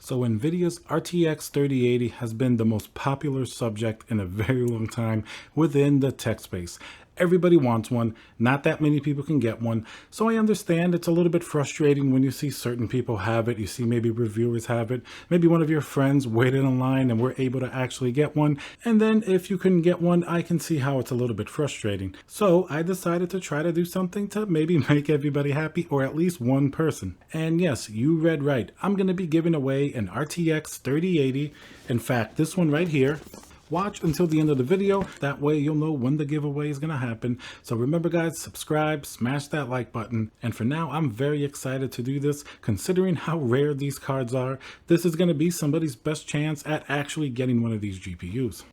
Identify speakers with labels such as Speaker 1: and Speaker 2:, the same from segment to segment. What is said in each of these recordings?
Speaker 1: So Nvidia's RTX 3080 has been the most popular subject in a very long time within the tech space. Everybody wants one, not that many people can get one, so I understand it's a little bit frustrating when you see certain people have it, you see maybe reviewers have it, maybe one of your friends waited in line and were able to actually get one, and then if you couldn't get one, I can see how it's a little bit frustrating. So I decided to try to do something to maybe make everybody happy, or at least one person. And yes, you read right, I'm going to be giving away an RTX 3080, in fact this one right here. Watch until the end of the video, that way you'll know when the giveaway is going to happen. So remember guys, subscribe, smash that like button, and for now I'm very excited to do this considering how rare these cards are. This is going to be somebody's best chance at actually getting one of these GPUs.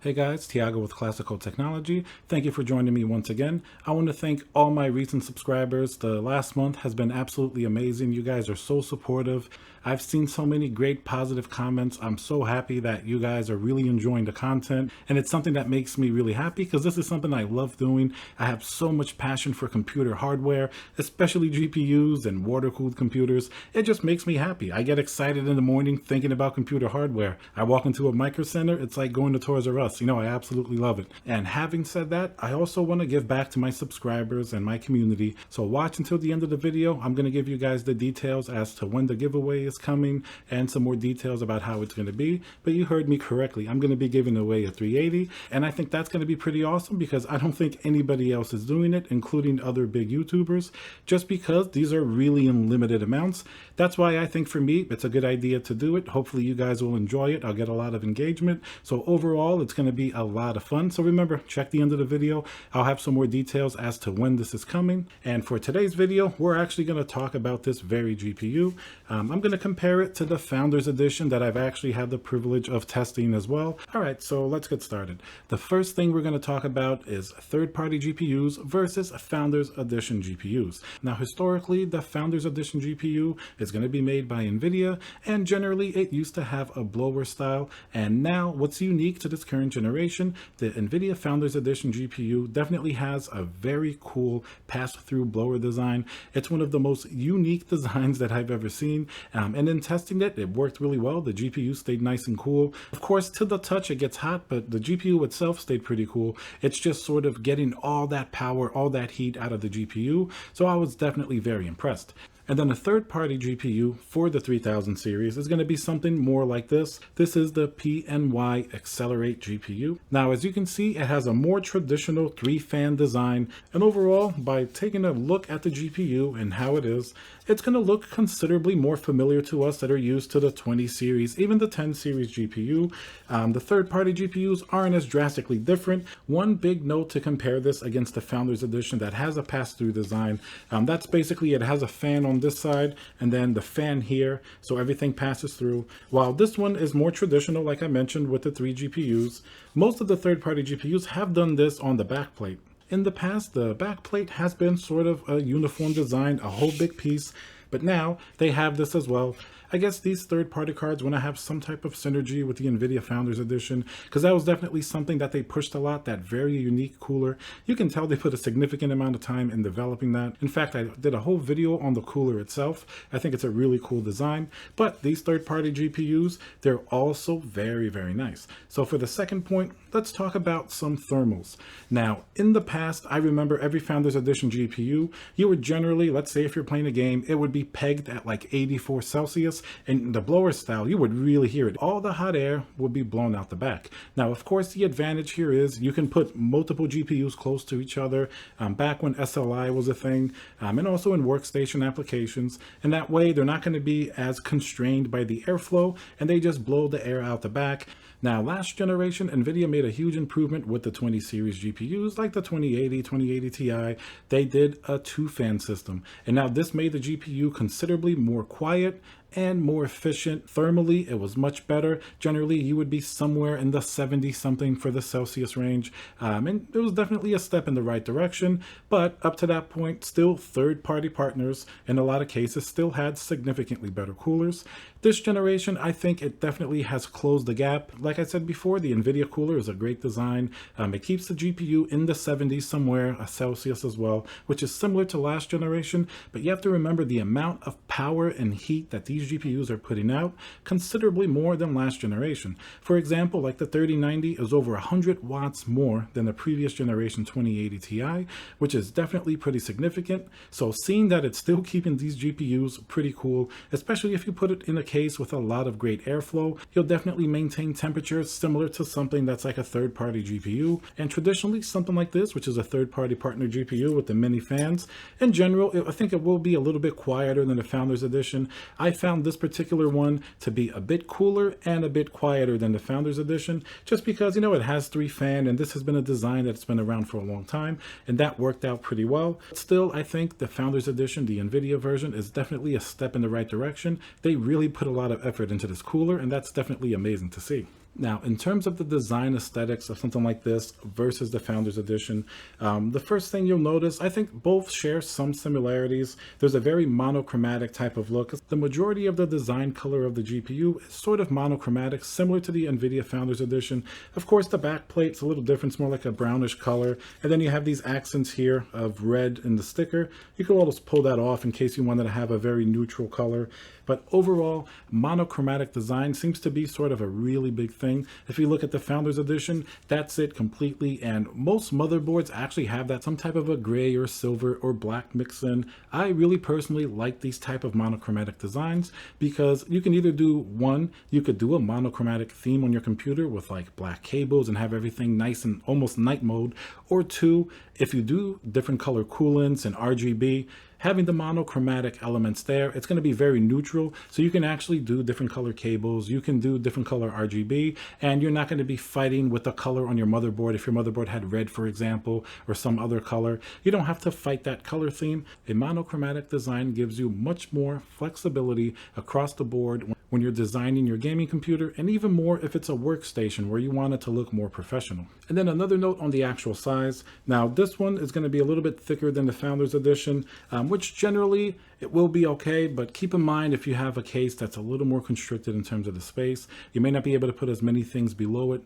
Speaker 1: Hey guys, Tiago with Classical Technology. Thank you for joining me once again. I want to thank all my recent subscribers. The last month has been absolutely amazing. You guys are so supportive. I've seen so many great positive comments. I'm so happy that you guys are really enjoying the content, and it's something that makes me really happy because this is something I love doing. I have so much passion for computer hardware, especially GPUs and water-cooled computers. It just makes me happy. I get excited in the morning thinking about computer hardware. I walk into a Micro Center, it's like going to Toys R Us. You know, I absolutely love it. And having said that, I also want to give back to my subscribers and my community. So watch until the end of the video. I'm going to give you guys the details as to when the giveaway is coming and some more details about how it's going to be. But you heard me correctly. I'm going to be giving away a 380, and I think that's going to be pretty awesome because I don't think anybody else is doing it, including other big YouTubers, just because these are really in limited amounts. That's why I think for me, it's a good idea to do it. Hopefully you guys will enjoy it. I'll get a lot of engagement. So overall, it's going to be a lot of fun. So remember, check the end of the video. I'll have some more details as to when this is coming. And for today's video, we're actually going to talk about this very GPU. I'm going to compare it to the Founders Edition that I've actually had the privilege of testing as well. All right, so let's get started. The first thing we're going to talk about is third-party GPUs versus Founders Edition GPUs. Now, historically, the Founders Edition GPU is going to be made by Nvidia, and generally it used to have a blower style. And now what's unique to this current generation, the Nvidia Founders Edition GPU definitely has a very cool pass-through blower design. It's one of the most unique designs that I've ever seen, and in testing it, it worked really well. The GPU stayed nice and cool. Of course, to the touch it gets hot, but the GPU itself stayed pretty cool. It's just sort of getting all that power, all that heat out of the GPU, so I was definitely very impressed. And then a third-party GPU for the 3000 series is going to be something more like this. This is the PNY XLR8 GPU. Now, as you can see, it has a more traditional 3-fan design. And overall, by taking a look at the GPU and how it is, it's going to look considerably more familiar to us that are used to the 20 series, even the 10 series GPU. The third-party GPUs aren't as drastically different. One big note to compare this against the Founders Edition that has a pass-through design. That's basically, it has a fan on this side and then the fan here, so everything passes through, while this one is more traditional, like I mentioned, with the 3 GPUs. Most of the third-party GPUs have done this on the backplate. In the past, the backplate has been sort of a uniform design, a whole big piece, but now they have this as well. I guess these third-party cards want to have some type of synergy with the Nvidia Founders Edition, because that was definitely something that they pushed a lot, that very unique cooler. You can tell they put a significant amount of time in developing that. In fact, I did a whole video on the cooler itself. I think it's a really cool design, but these third-party GPUs, they're also very, very nice. So for the second point, let's talk about some thermals. Now, in the past, I remember every Founders Edition GPU, you would generally, let's say if you're playing a game, it would be pegged at like 84 Celsius, and the blower style, you would really hear it. All the hot air would be blown out the back. Now, of course, the advantage here is you can put multiple GPUs close to each other, back when SLI was a thing, and also in workstation applications. And that way, they're not going to be as constrained by the airflow, and they just blow the air out the back. Now, last generation, Nvidia made a huge improvement with the 20 series GPUs, like the 2080, 2080 Ti. They did a 2-fan system, and now this made the GPU considerably more quiet and more efficient. Thermally, it was much better. Generally, you would be somewhere in the 70 something for the Celsius range. And it was definitely a step in the right direction, but up to that point, still third-party partners in a lot of cases still had significantly better coolers. This generation, I think it definitely has closed the gap. Like I said before, the Nvidia cooler is a great design. It keeps the GPU in the 70s somewhere, a Celsius as well, which is similar to last generation, but you have to remember the amount of power and heat that these GPUs are putting out, considerably more than last generation. For example, like the 3090 is over 100 watts more than the previous generation 2080 Ti, which is definitely pretty significant. So seeing that it's still keeping these GPUs pretty cool, especially if you put it in a case with a lot of great airflow, you'll definitely maintain temperatures similar to something that's like a third-party GPU. And traditionally, something like this, which is a third-party partner GPU with the mini fans, in general, I think it will be a little bit quieter than the Founders Edition. I found this particular one to be a bit cooler and a bit quieter than the Founders Edition, just because, you know, it has 3 fan, and this has been a design that's been around for a long time, and that worked out pretty well. Still, I think the Founders Edition, the Nvidia version, is definitely a step in the right direction. They really put a lot of effort into this cooler, and that's definitely amazing to see. Now, in terms of the design aesthetics of something like this versus the Founders Edition, the first thing you'll notice, I think both share some similarities. There's a very monochromatic type of look. The majority of the design color of the GPU is sort of monochromatic, similar to the Nvidia Founders Edition. Of course, the back plate's a little different. It's more like a brownish color. And then you have these accents here of red in the sticker. You can always pull that off in case you wanted to have a very neutral color. But overall, monochromatic design seems to be sort of a really big thing. If you look at the Founders Edition, that's it completely. And most motherboards actually have that, some type of a gray or silver or black mix in. I really personally like these type of monochromatic designs because you can either do one, you could do a monochromatic theme on your computer with like black cables and have everything nice and almost night mode, or two, if you do different color coolants and RGB, having the monochromatic elements there, it's going to be very neutral. So you can actually do different color cables, you can do different color RGB, and you're not going to be fighting with the color on your motherboard. If your motherboard had red, for example, or some other color, you don't have to fight that color theme. A monochromatic design gives you much more flexibility across the board when you're designing your gaming computer, and even more if it's a workstation where you want it to look more professional. And then another note on the actual size. Now, this one is going to be a little bit thicker than the Founders Edition, which generally it will be okay, but keep in mind if you have a case that's a little more constricted in terms of the space, you may not be able to put as many things below it.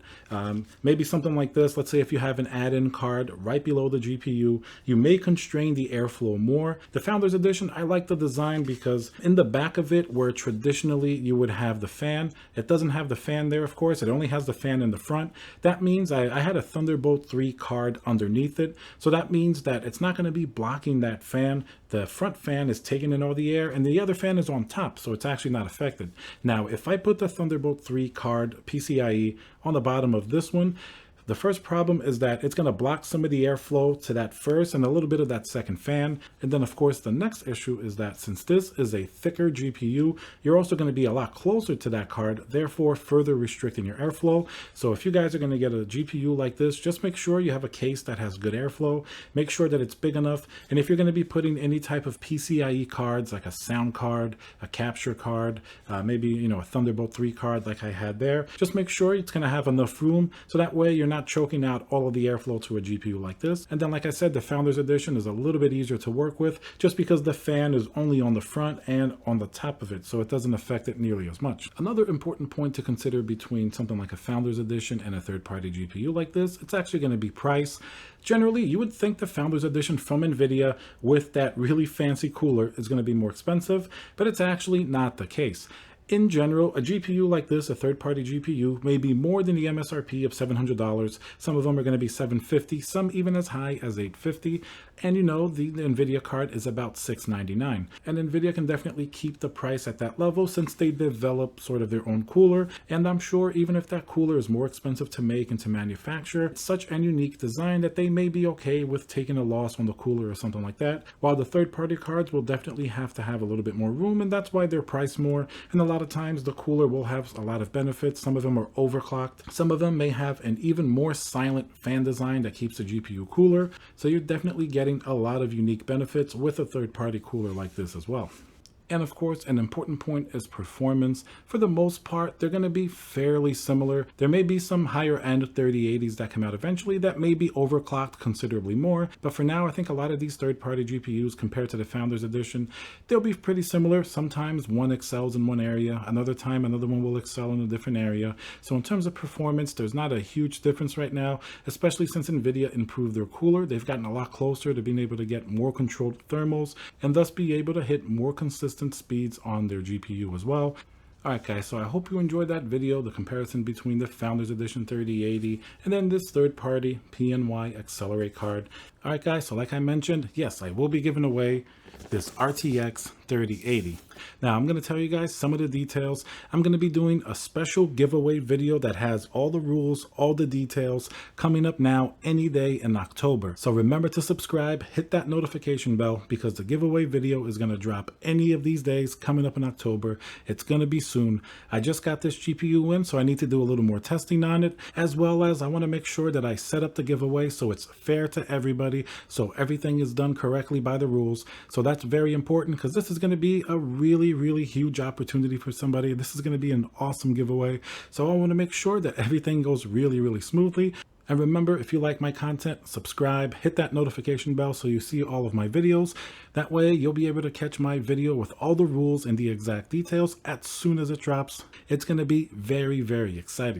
Speaker 1: Maybe something like this, let's say if you have an add-in card right below the GPU, you may constrain the airflow more. The Founders Edition, I like the design because in the back of it, where traditionally you would have the fan, it doesn't have the fan there, of course, it only has the fan in the front. That means I had a Thunderbolt 3 card underneath it, so that means that it's not going to be blocking that fan. The front fan is taking in all the air, and the other fan is on top, so it's actually not affected. Now, if I put the Thunderbolt 3 card PCIe on the bottom of this one, the first problem is that it's going to block some of the airflow to that first and a little bit of that second fan. And then, of course, the next issue is that since this is a thicker GPU, you're also going to be a lot closer to that card, therefore further restricting your airflow. So if you guys are going to get a GPU like this, just make sure you have a case that has good airflow. Make sure that it's big enough. And if you're going to be putting any type of PCIe cards, like a sound card, a capture card, maybe, you know, a Thunderbolt 3 card like I had there, just make sure it's going to have enough room so that way you're not choking out all of the airflow to a GPU like this. And then, like I said, the Founders Edition is a little bit easier to work with just because the fan is only on the front and on the top of it, so it doesn't affect it nearly as much. Another important point to consider between something like a Founders Edition and a third-party GPU like this, it's actually going to be price. Generally, you would think the Founders Edition from Nvidia with that really fancy cooler is going to be more expensive, but it's actually not the case. In general, a GPU like this, a third-party GPU, may be more than the MSRP of $700. Some of them are going to be $750, some even as high as $850. And you know, the Nvidia card is about $699. And Nvidia can definitely keep the price at that level since they develop sort of their own cooler. And I'm sure even if that cooler is more expensive to make and to manufacture, it's such a unique design that they may be okay with taking a loss on the cooler or something like that. While the third-party cards will definitely have to have a little bit more room, and that's why they're priced more. And a lot of times the cooler will have a lot of benefits. Some of them are overclocked. Some of them may have an even more silent fan design that keeps the GPU cooler. So you're definitely getting a lot of unique benefits with a third-party cooler like this as well. And of course, an important point is performance. For the most part, they're going to be fairly similar. There may be some higher end 3080s that come out eventually that may be overclocked considerably more, but for now I think a lot of these third-party GPUs compared to the Founders Edition, they'll be pretty similar. Sometimes one excels in one area, another time another one will excel in a different area. So in terms of performance, there's not a huge difference right now, especially since Nvidia improved their cooler. They've gotten a lot closer to being able to get more controlled thermals and thus be able to hit more consistent speeds on their GPU as well. Alright guys, so I hope you enjoyed that video, the comparison between the Founders Edition 3080 and then this third-party PNY XLR8 card. Alright guys, so like I mentioned, yes, I will be giving away this RTX 3080. Now I'm going to tell you guys some of the details. I'm going to be doing a special giveaway video that has all the rules, all the details coming up now any day in October. So remember to subscribe, hit that notification bell because the giveaway video is going to drop any of these days coming up in October. It's going to be soon. I just got this GPU in, so I need to do a little more testing on it, as well as I want to make sure that I set up the giveaway so it's fair to everybody, so everything is done correctly by the rules. So that's very important because this is going to be a really huge opportunity for somebody. This is going to be an awesome giveaway. So I want to make sure that everything goes really smoothly. And remember, if you like my content, subscribe, hit that notification bell so you see all of my videos. That way you'll be able to catch my video with all the rules and the exact details as soon as it drops. It's going to be very exciting.